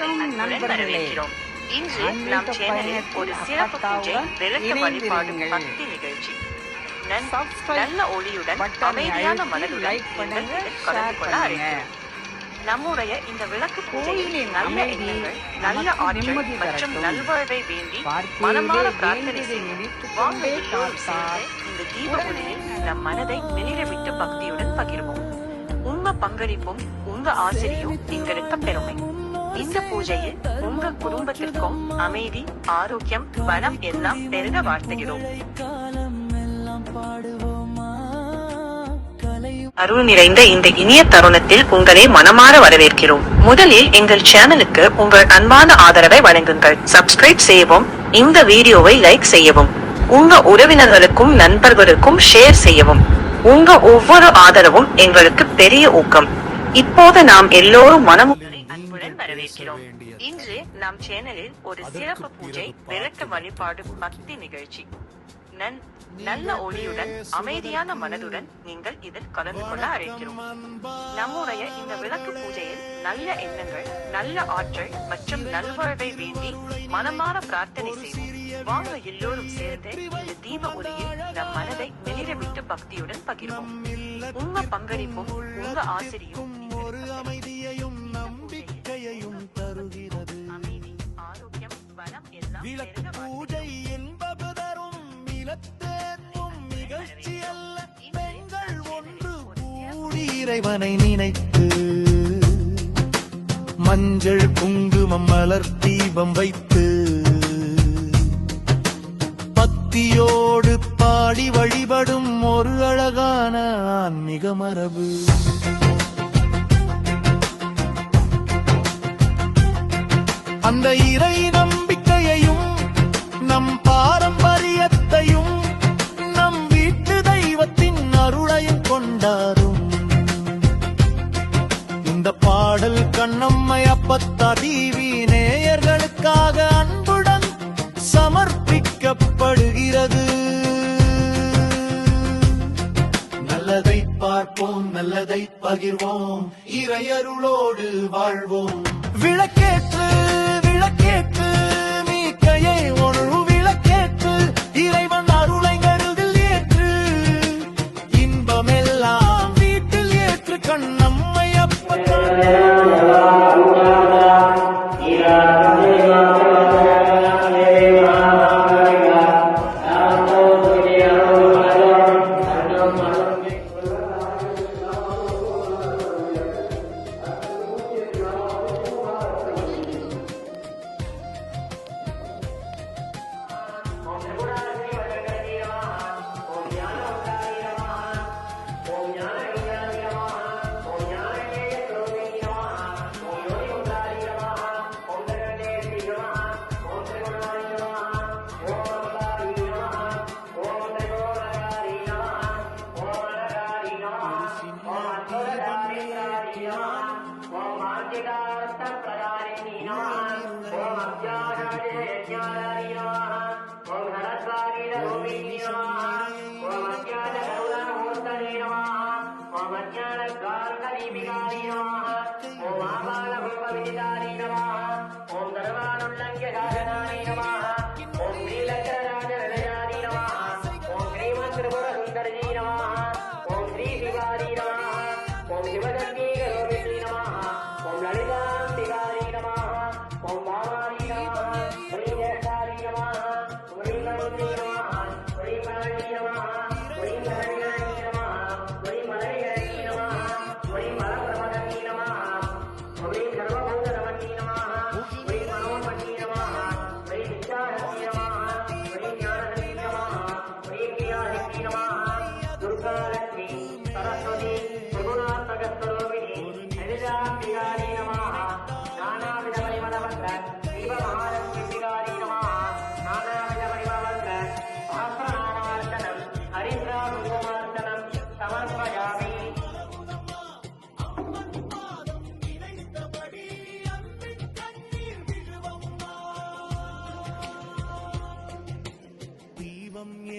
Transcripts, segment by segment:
வணக்கம் நண்பர்களே. இன்று நம் சேனலில் ஒரு சிறப்பு பூஜை விளக்க வழிபாடு பக்தி நிகழ்ச்சி. நல்ல ஒளியுடன் அமைதியான மனதுடன் கலந்து கொள்ள அழைக்கிறோம். நம்முடைய இந்த விளக்கு பூஜையில் நல்ல எண்ணங்கள், நல்ல ஆற்றல் மற்றும் நல்வாழ்வை வேண்டி மனமான பிரார்த்தனை செய்து வாங்க எல்லோரும் சேர்ந்து இந்த தீப ஒளியில் நம் மனதை மிளிரவிட்டு பக்தியுடன் பகிர்வோம். உங்க பங்களிப்பும் உங்க ஆசிரியும் எங்களுக்கு பெருமை. இந்த பூஜையில் உங்க குடும்பத்திற்கும் அமைதி, ஆரோக்கியம், வளம் எல்லாம் பெருக வாழ்த்துகிறோம். அருள் நிறைந்த இந்த இனிய தருணத்தில் உங்களை மனமாற வரவேற்கிறோம். முதலில் எங்கள் சேனலுக்கு உங்கள் அன்பான ஆதரவை வழங்குங்கள். சப்ஸ்கிரைப் செய்யவும், இந்த வீடியோவை லைக் செய்யவும், உங்க உறவினர்களுக்கும் நண்பர்களுக்கும் ஷேர் செய்யவும். உங்க ஒவ்வொரு ஆதரவும் எங்களுக்கு பெரிய ஊக்கம். இப்போது நாம் எல்லோரும் மனமுறை அன்புடன் வரவேற்கிறோம். இன்று நம் சேனலில் ஒரு சிறப்பு பூஜை விளக்க வழிபாடு பக்தி நிகழ்ச்சி. நல்ல ஒளியுடன் அமைதியான மனதுடன் நீங்கள் இதில் கலந்து கொள்ள அழைக்கிறோம். நம்முடைய இந்த விளக்கு பூஜையில் நல்ல எண்ணங்கள், நல்ல ஆற்றல் மற்றும் நல்வாழ்வை வேண்டி மனமான பிரார்த்தனை செய்வோம். வாங்க எல்லோரும் சேர்ந்து இந்த தீப ஒளியில் நம் மனதை மிளிரவிட்டு பக்தியுடன் பகிர்வோம். உங்க பங்களிப்பும் உங்க ஆசிரியும் அமைதியையும் நம்பிக்கையையும் தருகிறது. அமைதி, ஆரோக்கியம், வளம் எல்லாம் பூஜை என்பது தரும் இலத்தேக்கும் நிகழ்ச்சி அல்ல. பெண்கள் ஒன்று கூடி இறைவனை நினைத்து மஞ்சள் குங்குமம் மலர் தீபம் வைத்து பக்தியோடு பாடி வழிபடும் ஒரு அழகான ஆன்மீக மரபு. அந்த இறை நம்பிக்கையையும் நம் பாரம்பரியத்தையும் நம் வீட்டு தெய்வத்தின் அருளையும் கொண்டாடும் இந்த பாடல் கண்ணம்மை அப்பத்தா டிவி நேயர்களுக்காக அன்புடன் சமர்ப்பிக்கப்படுகிறது. நல்லதை பார்ப்போம், நல்லதை பகிர்வோம், இறையருளோடு வாழ்வோம். விளக்கேற்று விளக்கேற்று மீக்கையை ஒரு விளக்கேற்று, இறைவன் அருளை கருதில் ஏற்று, இன்பமெல்லாம் வீட்டில் ஏற்று, கண்ணம்மை அப்பத்தா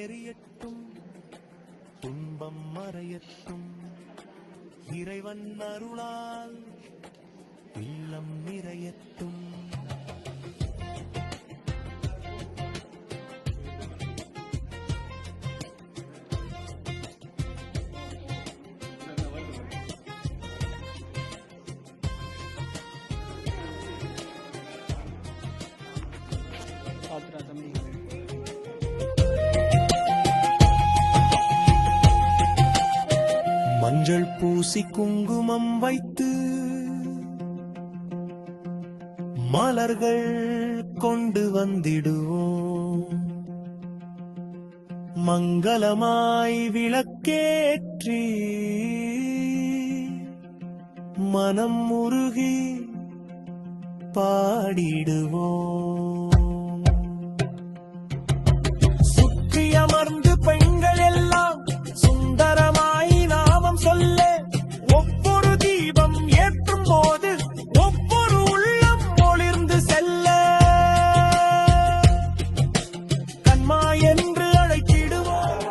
எரியட்டும், துன்பம் மறையட்டும், இறைவன் அருளால் இல்லம் நிறையட்டும். மஞ்சள் பூசி குங்குமம் வைத்து மலர்கள் கொண்டு வந்திடுவோம். மங்களமாய் விளக்கேற்றி மனம் முருகி பாடிடுவோம். சுற்றி அமர்ந்து பெண்கள் எல்லாம் சுந்தரமாய் நாமம் சொல்ல, ஒவ்வொரு தீபம் ஏற்றும் போது ஒவ்வொரு உள்ளம் ஒளிர்ந்து செல்ல, கண்மா என்று அழைத்திடுவோம்.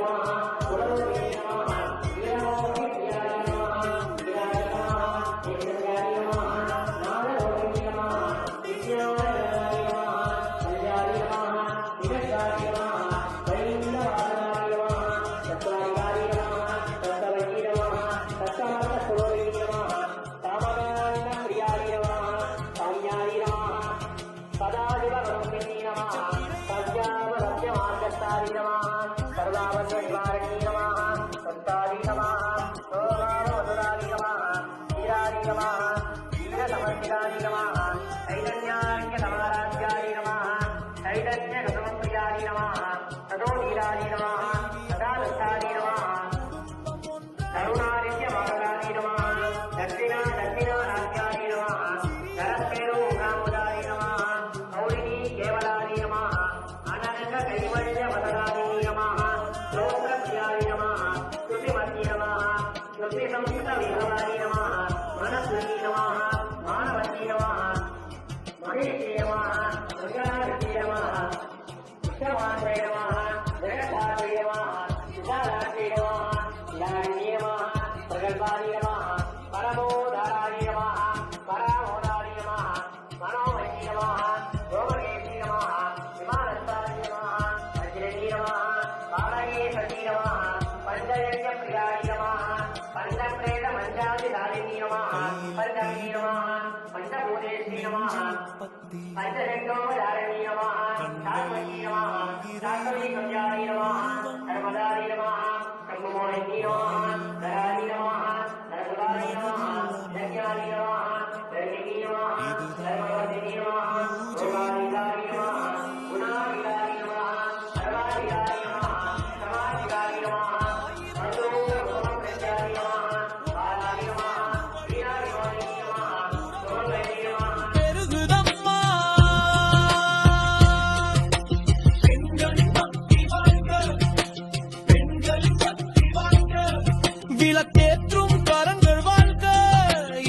விளக்கேற்றும் கரங்கள் வாழ்க,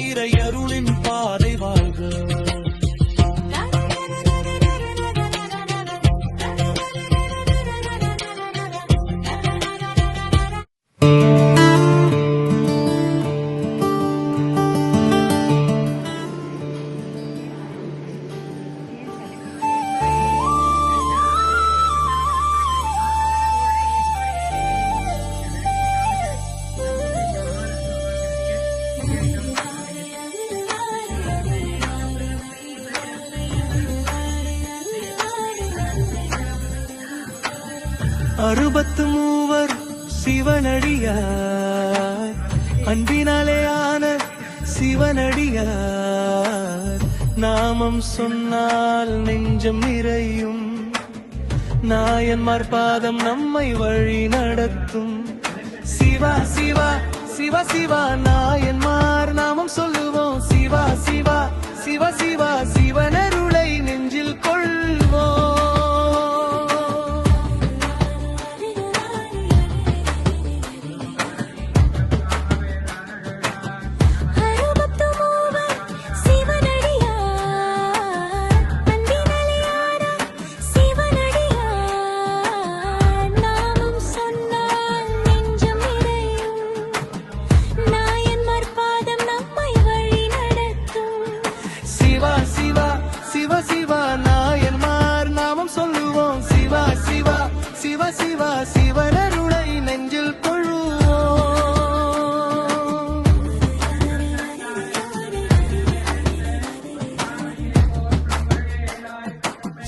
இறையருளின் பாதை வாழ்க. அறுபத்து மூவர் சிவனடியார், அன்பினாலே ஆன சிவனடியார். நாமம் சொன்னால் நெஞ்சம் நிறையும், நாயன்மார் பாதம் நம்மை வழி நடத்தும். சிவா சிவா சிவா சிவா நாயன்மார் நாமம் சொல்லுவோம். சிவா சிவா சிவா சிவா சிவனருளை நெஞ்சில் கொள்வோம். சிவா சிவா நாயன்மார் நாமம் சொல்லுவோம். சிவா சிவா சிவா சிவா சிவனருளை நெஞ்சில் கொள்வோம்.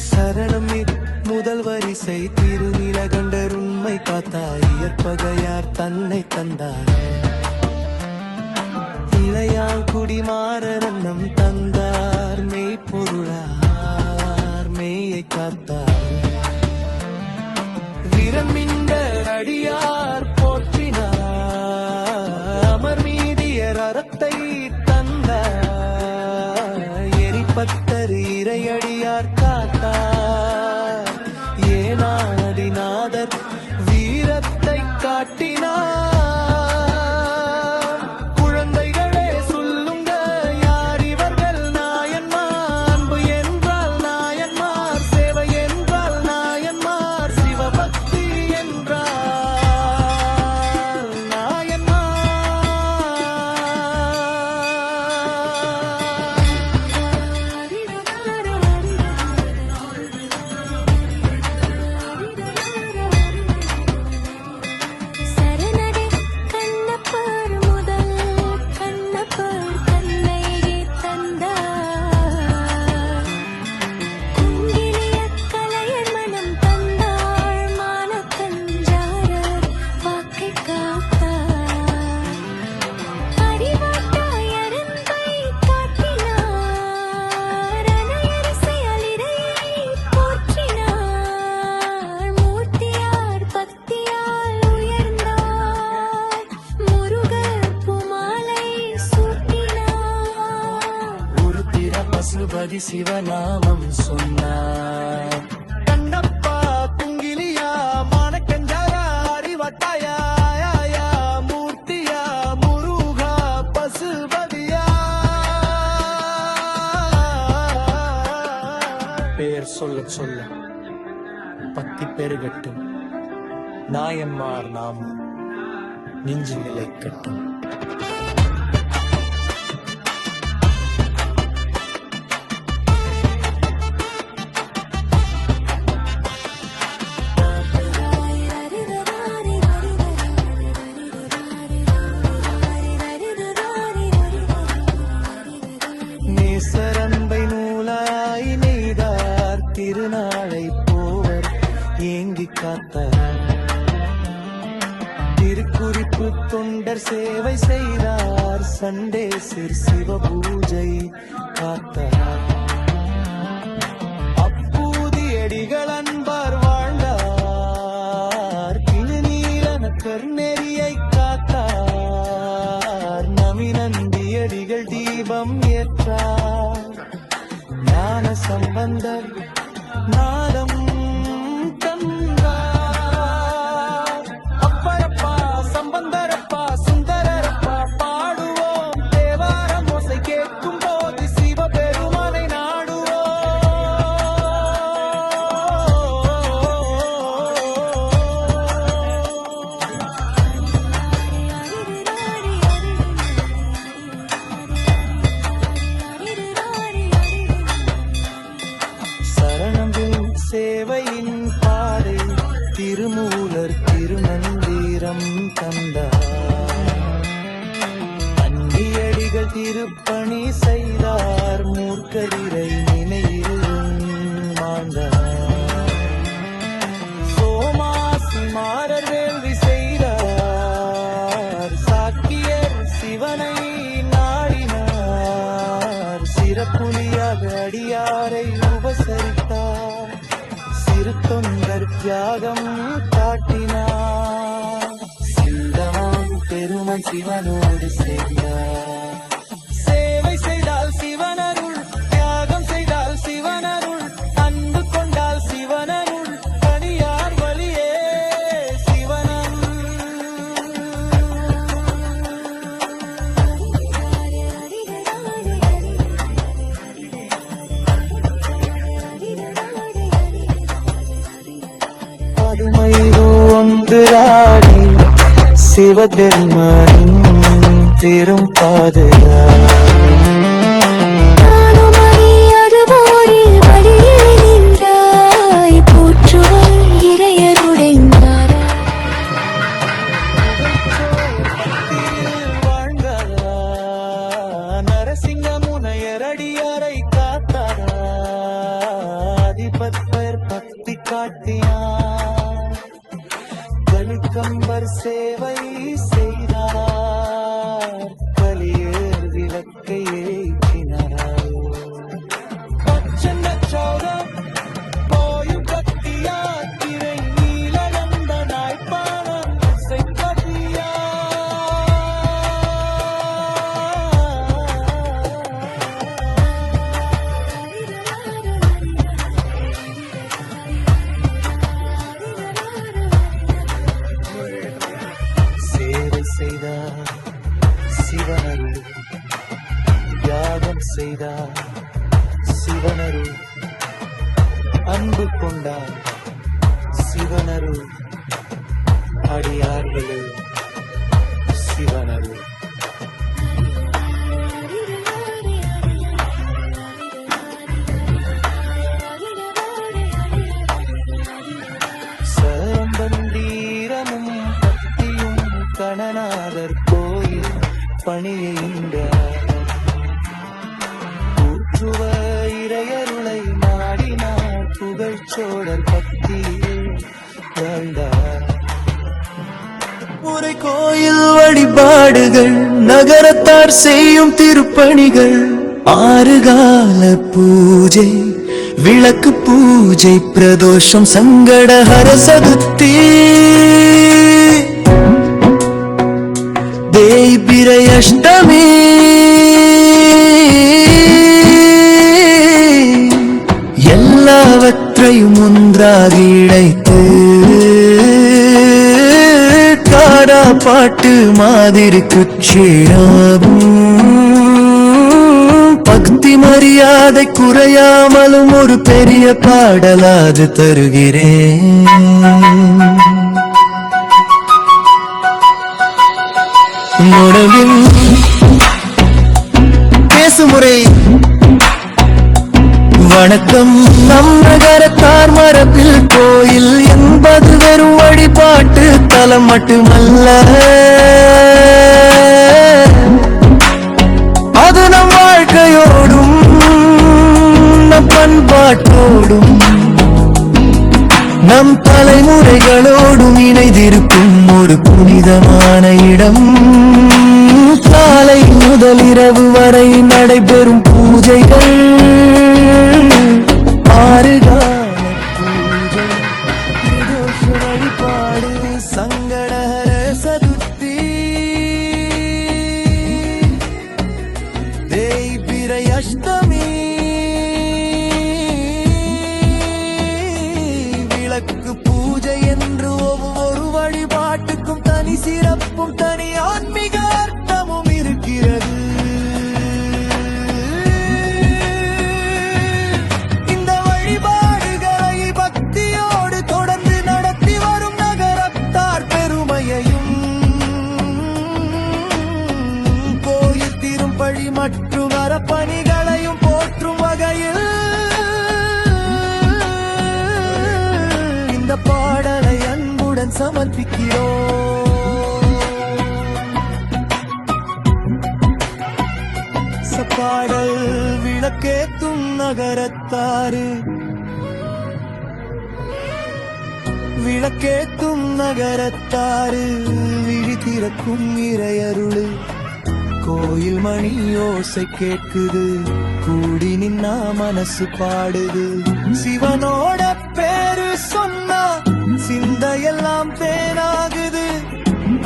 சரணம் முதல் வரிசை திருநீலகண்டர் உண்மை காத்தாய், இயற்பகையார் தன்னை தந்தார். நிலையால் குடிமாறன்னம் தந்தார் மெய்ப்பொருளார் மெய்யை காத்தார் விரமிண்ட அடியார் போற்றினார் அமர் மீதியர் அறத்தை தந்தார் எரிபத்தர் இறையடியார் காத்தார் ஏனாதிநாதர் வீரத்தை காட்டினார் குழந்தைகளே சொல்லுங்க யார் இவர்கள் நாயன்மார் அன்பு என்றால் நாயன்மார் சேவை என்றால் நாயன்மார் சிவபக்தி என்றால் நாயன்மார் சரணடே கண்ணப்பர் முதல் கண்ணப்பர் கண்ணையே தந்தார் குங்கிலிய கலையர் மனம் தந்தாள் மானக்கஞ்சாரர் வாக்கை காத்தார் அறிவாட்டாய் அரும்பை காட்டினார் அனையரசை அலிரையை போற்றினார் மூர்த்தியார் பக்தியால் உயர்ந்தார் முருகர் பூமாலை சூட்டினார் ஒரு திற பசுபதி சிவநாமம் சொன்னார் கண்ணப்பா குங்கிலியா மானக்கஞ்சாரா அறிவட்டாயா மூர்த்தியா முருகா பசுபதியா பேர் சொல்ல சொல்ல பக்தி பெருகட்டும் நாயன்மார் நாமம் நெஞ்சு நிலைக்கட்டும் நேசரன்பை நூலாய் நெய்தார் திருநாளை போவர் ஏங்கி காத்தார் திருக்குறிப்பு தொண்டர் சேவை செய்தார் சண்டேசிர் சிவ பூஜை காத்தார் அப்பூதியடிகள் அன்பார் வாழ்ந்தார் திருநீலன கர்நெறியை காத்தார் நமினந்தியடிகள் தீபம் ஏற்றார் ஞான சம்பந்தர் நாதம் தந்தார் அப்பரப்பா சம்பந்தரப்பா சுந்தரப்பா பாடுவோம் தேவாரம் ஓசை கேட்கும் போது சிவபெருமானை சரணமில் சேவையின் பாதை திருமூலர் திருமந்திரம் தந்தார் அன்பியடிகள் திருப்பணி செய்தார் மூர்க்கரிரை நினைவில் மாண்டார் சோமாசி மாறர் வேள்வி செய்தார் சாக்கியர் சிவனை நாடினார் சிறப்புலியாக அடியாரை உபசரித்தார் சிறு தொண்டர் தியாகம் காட்டினார் சிந்தமான் பெருமன் சிவனோடு சேர்ந்தார் சேவை செய்தால் சிவனருள் தியாகம் செய்தால் சிவனருள் அன்பு கொண்டால் சிவனருள் தனியார் வழியே சிவனருள் பதுமைரு ஒன்றாடி சிவபெருமானின் பெரும் பாதையார் நானும் அறியாது போரில் வழியில் நின்றாய் போற்றுவாய் இறையருடைந்தார் நரசிங்க முனையரடியாரை காத்தாரா அதிபர் பக்தி காட்டியார் கலிக்கம்பர் சேவை செய்தார் கலியேறு பிரச்சோதம் போயும் பக்தி யாத்திரை நீலகண்டனாய் பாடம் இசைப்பதியா சேவை செய்தார் சிவனருள் தியாகம் செய்தார் சிவனருள் அன்பு கொண்டார் சிவனருள் அடியார்களே சிவனருள் சரம்பந்தீரமும் பக்தியும் கணநாதர் கோயில் பணியைந்தார் ஊற்றுவ இறையருளை நாடினார் புகழ்ச்சோழர் பக்தியில் வாழ்ந்தார் முறை கோயில் வழிபாடுகள் நகரத்தார் செய்யும் திருப்பணிகள் ஆறுகால பூஜை விளக்கு பூஜை பிரதோஷம் சங்கடஹர சதுர்த்தி தேய்பிரை அஷ்டமி எல்லாவற்றையும் ஒன்றாக இழைத்து காடா பாட்டு மாதிரி குச்சேராவும் பக்தி மரியாதை குறையாமலும் ஒரு பெரிய பாடலாது தருகிறேன் உணவில் பேசுமுறை வணக்கம் நம் நகரத்தார் மரபில் கோயில் என்பது வெறும் வழிபாட்டு தலம் மட்டுமல்ல அது நம் வாழ்க்கையோடும் நம் பண்பாட்டோடும் நம் தலைமுறைகளோடும் இணைந்திருக்கும் ஒரு புனிதமான இடம் காலை முதல் இரவு வரை நடைபெறும் பூஜைகள் ஆறுகால பூஜை பிரதோஷ வழிபாடு சங்கடஹர சதுர்த்தி தேய்பிரை அஷ்டமி விளக்கு பூஜை என்று ஒவ்வொரு வழிபாட்டுக்கும் தனி சிறப்பும் தனி ஆன்மீக அர்த்தமும் இருக்கிறது இந்த வழிபாடுகளை பக்தியோடு தொடர்ந்து நடத்தி வரும் நகரத்தார் பெருமையையும் கோயில் திருப்பழி மற்றும் அறப்பணிகளையும் போற்றும் வகையில் இந்த பாடலை அன்புடன் சமர்ப்பிக்கிறோம் பாடல் விளக்கேத்தும் நகரத்தாறு விளக்கேத்தும் நகரத்தாறு விழி திறக்கும் இறையருளு கோயில் மணி ஓசை கேட்குது கூடி நின்னா மனசு பாடுது சிவனோட பேரு சொன்னா சிந்தையெல்லாம் தேனாகுது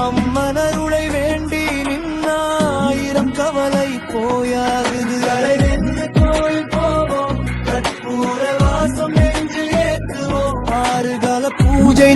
அம்மனருளை வேண்டி நின்னாயிரம் கவலை போயாகுது அலைவென்று கோயில் போவோம் கற்பூர வாசம் நெஞ்சில் ஏற்றுவோம் ஆறுகால பூஜை